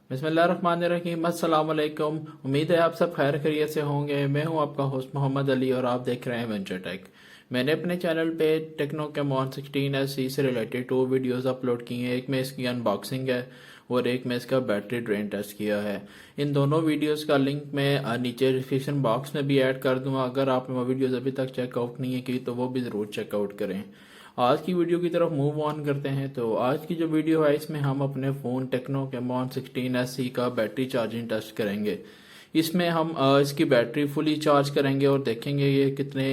बिस्मिल्लाहिर्रहमानिर्रहीम। अस्सलाम वालेकुम। उम्मीद है आप सब खैर खैरियत से होंगे। मैं हूं आपका होस्ट मोहम्मद अली और आप देख रहे हैं वेंचर टेक। मैंने अपने चैनल पे टेक्नो कैमॉन 16SE से रिलेटेड 2 वीडियोस अपलोड की हैं। एक में इसकी अनबॉक्सिंग है और एक में इसका बैटरी ड्रेन टेस्ट किया है। इन दोनों वीडियोस का लिंक मैं नीचे डिस्क्रिप्शन बॉक्स में भी ऐड कर दूंगा। अगर आपने वो वीडियोस अभी तक चेकआउट नहीं है की तो वो भी ज़रूर चेकआउट करें। आज की वीडियो की तरफ मूव ऑन करते हैं। तो आज की जो वीडियो है इसमें हम अपने फ़ोन टेक्नो कैमॉन 16SE का बैटरी चार्जिंग टेस्ट करेंगे। इसमें हम इसकी बैटरी फुली चार्ज करेंगे और देखेंगे ये कितने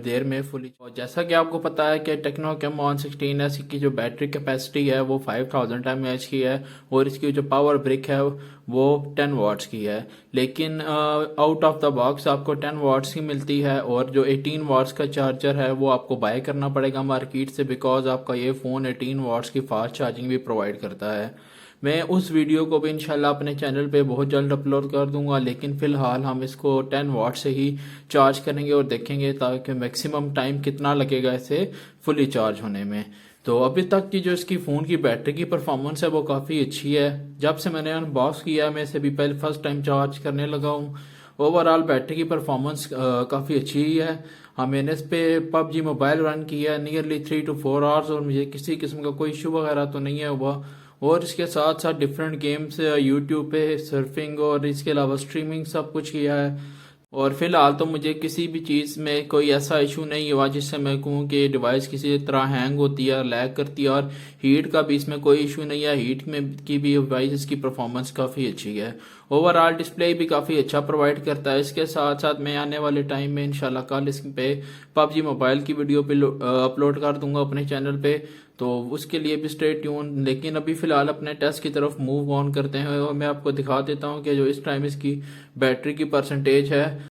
देर में फुली। और जैसा कि आपको पता है कि टेक्नो कैमॉन 16SE की जो बैटरी कैपेसिटी है वो 5000 mAh की है और इसकी जो पावर ब्रिक है वो 10 वाट्स की है। लेकिन आउट ऑफ द बॉक्स आपको 10 वाट्स की मिलती है और जो 18 वाट्स का चार्जर है वो आपको बाय करना पड़ेगा मार्केट से, बिकॉज आपका ये फ़ोन 18 वाट्स की फास्ट चार्जिंग भी प्रोवाइड करता है। मैं उस वीडियो को भी इंशाल्लाह अपने चैनल पे बहुत जल्द अपलोड कर दूंगा, लेकिन फ़िलहाल हम इसको 10 वाट से ही चार्ज करेंगे और देखेंगे ताकि मैक्सिमम टाइम कितना लगेगा इसे फुली चार्ज होने में। तो अभी तक की जो इसकी फ़ोन की बैटरी की परफॉर्मेंस है वो काफ़ी अच्छी है। जब से मैंने अनबॉक्स किया मैं इसे भी पहले फर्स्ट टाइम चार्ज करने लगा हूँ। ओवरऑल बैटरी की परफॉर्मेंस काफ़ी अच्छी ही है। हाँ, मैंने इस पे पबजी मोबाइल रन किया नियरली 3 to 4 आवर्स और मुझे किसी किस्म का कोई इशू वगैरह तो नहीं है हुआ। और इसके साथ साथ डिफरेंट गेम्स यूट्यूब पे सर्फिंग और इसके अलावा स्ट्रीमिंग सब कुछ किया है। और फिलहाल तो मुझे किसी भी चीज़ में कोई ऐसा इशू नहीं हुआ जिससे मैं कहूँ कि डिवाइस किसी तरह हैंग होती है, लैग करती है। और हीट का भी इसमें कोई इशू नहीं है। हीट में की भी डिवाइस इसकी परफॉर्मेंस काफ़ी अच्छी है। ओवरऑल डिस्प्ले भी काफ़ी अच्छा प्रोवाइड करता है। इसके साथ साथ मैं आने वाले टाइम में इंशाल्लाह कल इस पे पबजी मोबाइल की वीडियो पे अपलोड कर दूंगा अपने चैनल पे, तो उसके लिए भी स्टे ट्यून। लेकिन अभी फिलहाल अपने टेस्ट की तरफ मूव ऑन करते हैं और मैं आपको दिखा देता हूं कि जो इस टाइम इसकी बैटरी की परसेंटेज है,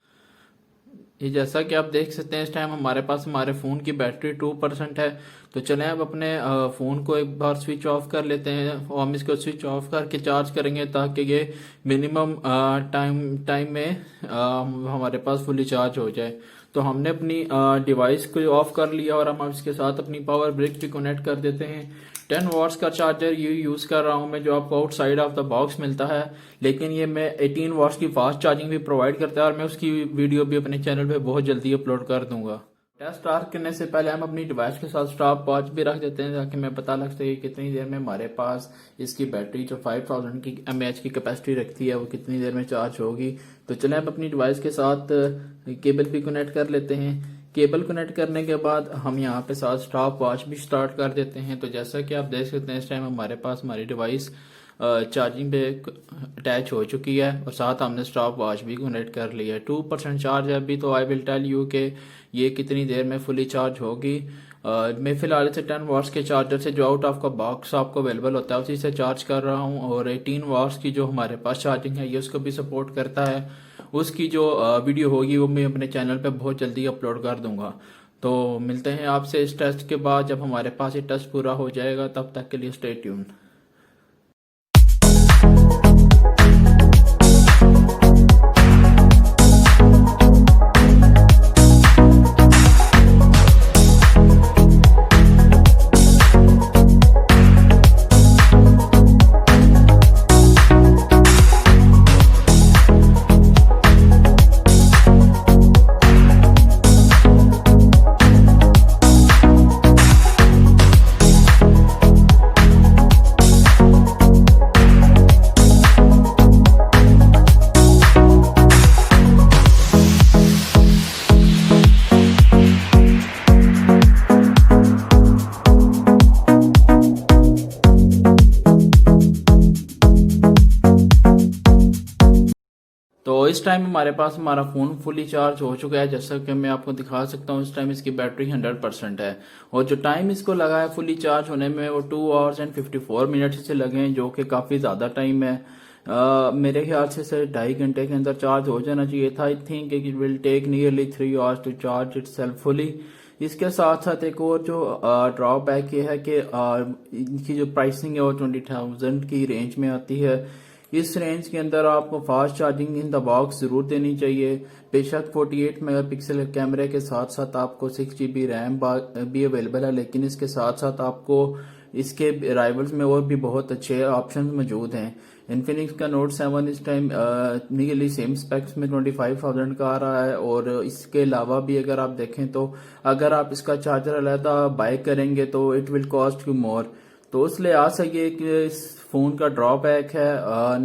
ये जैसा कि आप देख सकते हैं इस टाइम हमारे पास हमारे फ़ोन की बैटरी 2% है। तो चलें अब अपने फ़ोन को एक बार स्विच ऑफ कर लेते हैं और हम इसको स्विच ऑफ करके चार्ज करेंगे ताकि ये मिनिमम टाइम में हमारे पास फुली चार्ज हो जाए। तो हमने अपनी डिवाइस को ऑफ कर लिया और हम इसके साथ अपनी पावर ब्रिक भी कनेक्ट कर देते हैं। 10 वाट्स का चार्जर ये यूज़ कर रहा हूँ मैं, जो आपको आउटसाइड ऑफ द बॉक्स मिलता है, लेकिन ये मैं 18 वाट्स की फास्ट चार्जिंग भी प्रोवाइड करता है और मैं उसकी वीडियो भी अपने चैनल पे बहुत जल्दी अपलोड कर दूंगा। टेस्ट स्टार्ट करने से पहले हम अपनी डिवाइस के साथ स्टॉप वॉच भी रख देते हैं ताकि हमें पता लग सके कितनी देर में हमारे पास इसकी बैटरी जो 5000 की mAh की कैपेसिटी रखती है वो कितनी देर में चार्ज होगी। तो चलें अब अपनी डिवाइस के साथ केबल भी कनेक्ट कर लेते हैं। केबल कनेक्ट करने के बाद हम यहाँ पे साथ स्टॉप वॉच भी स्टार्ट कर देते हैं। तो जैसा कि आप देख सकते हैं इस टाइम हमारे पास हमारी डिवाइस चार्जिंग पे अटैच हो चुकी है और साथ हमने स्टॉप वॉच भी कनेक्ट कर लिया है। 2% चार्ज है अभी। तो आई विल टेल यू कि ये कितनी देर में फुली चार्ज होगी। मैं फिलहाल इसे 10 वाट्स के चार्जर से जो आउट ऑफ का बॉक्स आपको अवेलेबल होता है उसी से चार्ज कर रहा हूँ और 18 वाट्स की जो हमारे पास चार्जिंग है ये उसको भी सपोर्ट करता है। उसकी जो वीडियो होगी वो मैं अपने चैनल पे बहुत जल्दी अपलोड कर दूंगा। तो मिलते हैं आपसे इस टेस्ट के बाद जब हमारे पास ये टेस्ट पूरा हो जाएगा। तब तक के लिए स्टे ट्यून। तो इस टाइम हमारे पास हमारा फ़ोन फुली चार्ज हो चुका है। जैसा कि मैं आपको दिखा सकता हूँ इस टाइम इसकी बैटरी 100% है और जो टाइम इसको लगा है फुली चार्ज होने में वो 2 hours and 54 minutes से लगे हैं, जो कि काफ़ी ज़्यादा टाइम है। मेरे ख्याल से इसे 2.5 घंटे के अंदर चार्ज हो जाना चाहिए था। I think it will take nearly 3 hours to charge itself fully. इसके साथ साथ एक और जो ड्रॉबैक ये है कि इनकी जो प्राइसिंग है वो 20,000 की रेंज में आती है। इस रेंज के अंदर आपको fast charging in the box जरूर देनी चाहिए। बेशक 48 मेगापिक्सल कैमरे के साथ साथ आपको 6 GB रैम भी अवेलेबल है, लेकिन इसके साथ साथ आपको इसके राइवल्स में और भी बहुत अच्छे ऑप्शन मौजूद हैं। इन्फिनिक्स का नोट 7 इस टाइम नियरली सेम स्पेक्स में 25,000 का आ रहा है। और इसके अलावा भी अगर आप देखें तो अगर आप इसका चार्जर अलहदा बाय करेंगे तो it will cost you more. तो उस लिहाज से ये कि इस फोन का ड्रॉबैक है,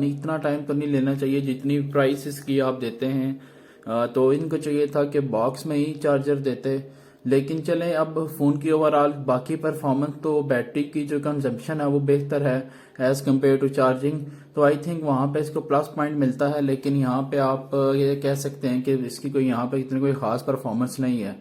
इतना टाइम तो नहीं लेना चाहिए जितनी प्राइस इसकी आप देते हैं। तो इनको चाहिए था कि बॉक्स में ही चार्जर देते। लेकिन चलें, अब फोन की ओवरऑल बाकी परफॉर्मेंस तो बैटरी की जो कंजम्पशन है वो बेहतर है एज कम्पेयर टू चार्जिंग। तो आई थिंक वहां पे इसको प्लस पॉइंट मिलता है। लेकिन यहाँ पे आप ये कह सकते हैं कि इसकी कोई यहाँ पे इतनी कोई खास परफॉर्मेंस नहीं है।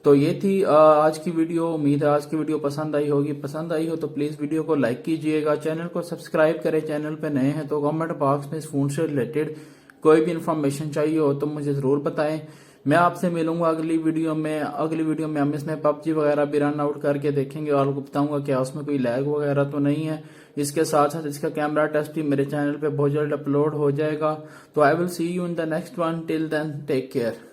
तो ये थी आज की वीडियो। उम्मीद है आज की वीडियो पसंद आई होगी। पसंद आई हो तो प्लीज वीडियो को लाइक कीजिएगा, चैनल को सब्सक्राइब करें। चैनल पे नए हैं तो कमेंट बॉक्स में इस फोन से रिलेटेड कोई भी इंफॉर्मेशन चाहिए हो तो मुझे जरूर बताएं। मैं आपसे मिलूंगा अगली वीडियो में। हम इसमें पबजी वगैरह भी रन आउट करके देखेंगे और आपको बताऊंगा क्या उसमें कोई लैग वगैरह तो नहीं है। इसके साथ साथ इसका कैमरा टेस्ट भी मेरे चैनल पे बहुत जल्द अपलोड हो जाएगा। तो I will see you in the next one. Till then take care.